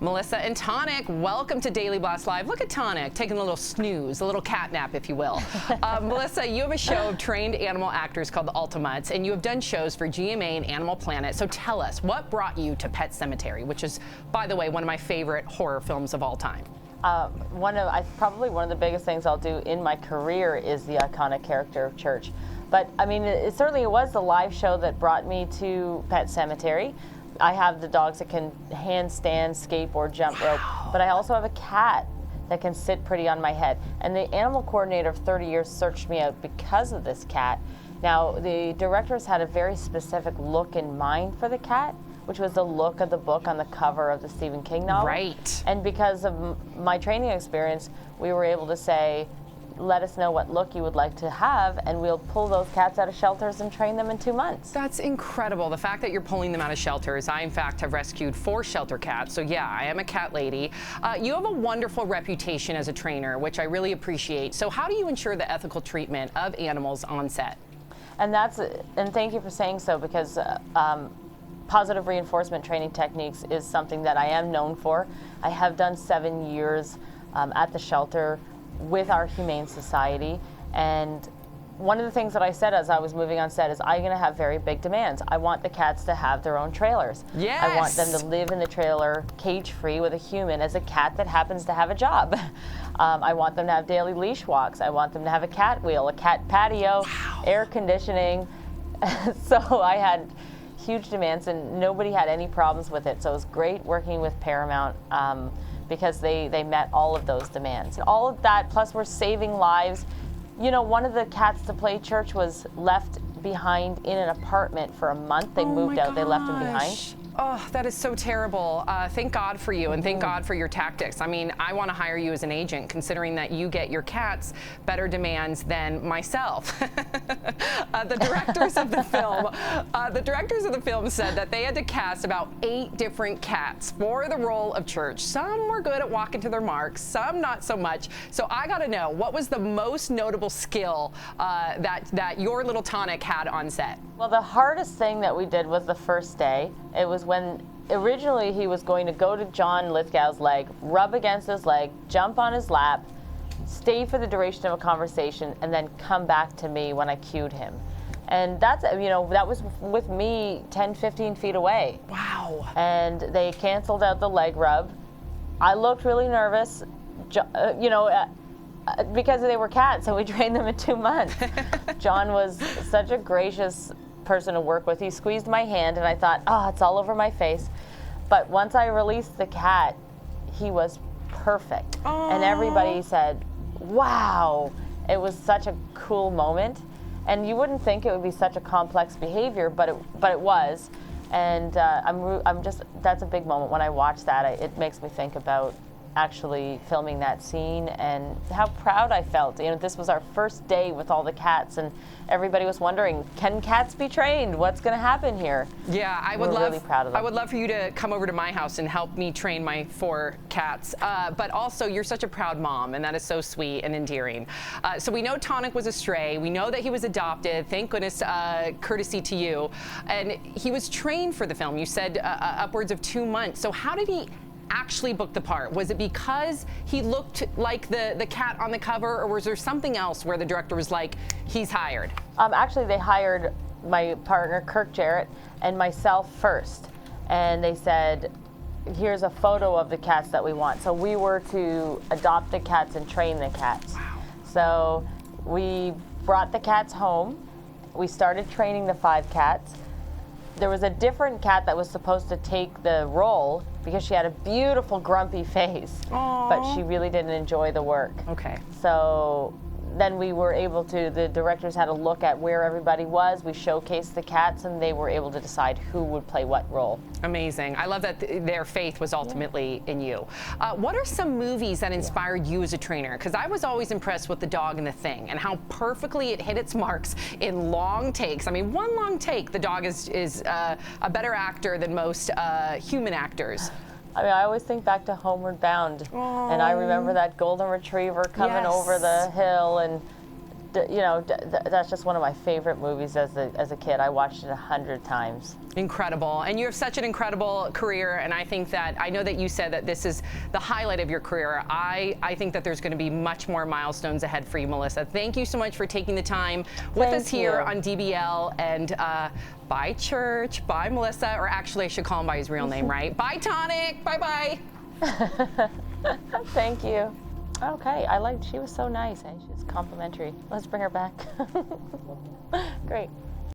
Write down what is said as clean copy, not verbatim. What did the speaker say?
Melissa and Tonic, welcome to Daily Blast Live. Look at Tonic, taking a little snooze, a little cat nap, if you will. Melissa, you have a show of trained animal actors called The Ultimates, and you have done shows for GMA and Animal Planet. So tell us, what brought you to Pet Sematary, which is, by the way, one of my favorite horror films of all time? Probably one of the biggest things I'll do in my career is the iconic character of Church. But I mean, it certainly was the live show that brought me to Pet Sematary. I have the dogs that can handstand, skateboard, jump rope, but I also have a cat that can sit pretty on my head. And the animal coordinator of 30 years searched me out because of this cat. Now, the directors had a very specific look in mind for the cat, which was the look of the book on the cover of the Stephen King novel. Right. And because of my training experience, we were able to say, let us know what look you would like to have, and we'll pull those cats out of shelters and train them in 2 months. That's incredible. The fact that you're pulling them out of shelters. I, in fact, have rescued 4 shelter cats. So, yeah, I am a cat lady. You have a wonderful reputation as a trainer, which I really appreciate. So how do you ensure the ethical treatment of animals on set? And thank you for saying so, because positive reinforcement training techniques is something that I am known for. I have done 7 years at the shelter with our Humane Society, and one of the things that I said as I was moving on set is I'm going to have very big demands. I want the cats to have their own trailers. Yes. I want them to live in the trailer cage-free with a human as a cat that happens to have a job. I want them to have daily leash walks. I want them to have a cat wheel, a cat patio, air conditioning. So I had huge demands, and nobody had any problems with it. So it was great working with Paramount because they met all of those demands. All of that, plus we're saving lives. You know, one of the cats to play Church was left behind in an apartment for a month. They moved out, they left him behind. Oh, that is so terrible. Thank God for you, and thank God for your tactics. I mean, I want to hire you as an agent, considering that you get your cats better demands than myself. The directors of the film said that they had to cast about 8 different cats for the role of Church. Some were good at walking to their marks, some not so much. So I got to know, what was the most notable skill that your little Tonic had on set? Well, the hardest thing that we did was the first day. It was when originally he was going to go to John Lithgow's leg, rub against his leg, jump on his lap, stay for the duration of a conversation, and then come back to me when I cued him. And that's, you know, that was with me 10, 15 feet away. Wow. And they canceled out the leg rub. I looked really nervous, because they were cats, and we trained them in 2 months. John was such a gracious person to work with. He squeezed my hand, and I thought, oh, it's all over my face. But once I released the cat, he was perfect. Aww. And everybody said, wow. It was such a cool moment. And you wouldn't think it would be such a complex behavior, but it was. And that's a big moment. When I watch that, it makes me think about actually filming that scene and how proud I felt. You know, this was our first day with all the cats, and everybody was wondering, can cats be trained? What's going to happen here? Yeah, We're really proud of them. I would love for you to come over to my house and help me train my 4 cats. But also, you're such a proud mom, and that is so sweet and endearing. So we know Tonic was a stray. We know that he was adopted. Thank goodness, courtesy to you. And he was trained for the film. You said upwards of 2 months. So how did he actually book the part? Was it because he looked like the cat on the cover, or was there something else where the director was like, he's hired? Actually, they hired my partner, Kirk Jarrett, and myself first. And they said, here's a photo of the cats that we want. So we were to adopt the cats and train the cats. Wow. So we brought the cats home. We started training the 5 cats. There was a different cat that was supposed to take the role because she had a beautiful grumpy face. Aww. But she really didn't enjoy the work. Okay. So then we were able to, the directors had a look at where everybody was. We showcased the cats, and they were able to decide who would play what role. Amazing. I love that their faith was ultimately in you. What are some movies that inspired you as a trainer? Because I was always impressed with The Dog and the Thing and how perfectly it hit its marks in long takes. I mean, one long take, the dog is a better actor than most human actors. I mean, I always think back to Homeward Bound, and I remember that golden retriever coming over the hill, and that's just one of my favorite movies as a kid. I watched it 100 times. Incredible. And you have such an incredible career, and I think that, I know that you said that this is the highlight of your career. I think that there's going to be much more milestones ahead for you, Melissa. Thank you so much for taking the time with us here on DBL, and bye, Church. Bye, Melissa. Or actually, I should call him by his real name, right? Bye, Tonic. Bye-bye. Thank you. Okay, she was so nice. She was complimentary. Let's bring her back. Great.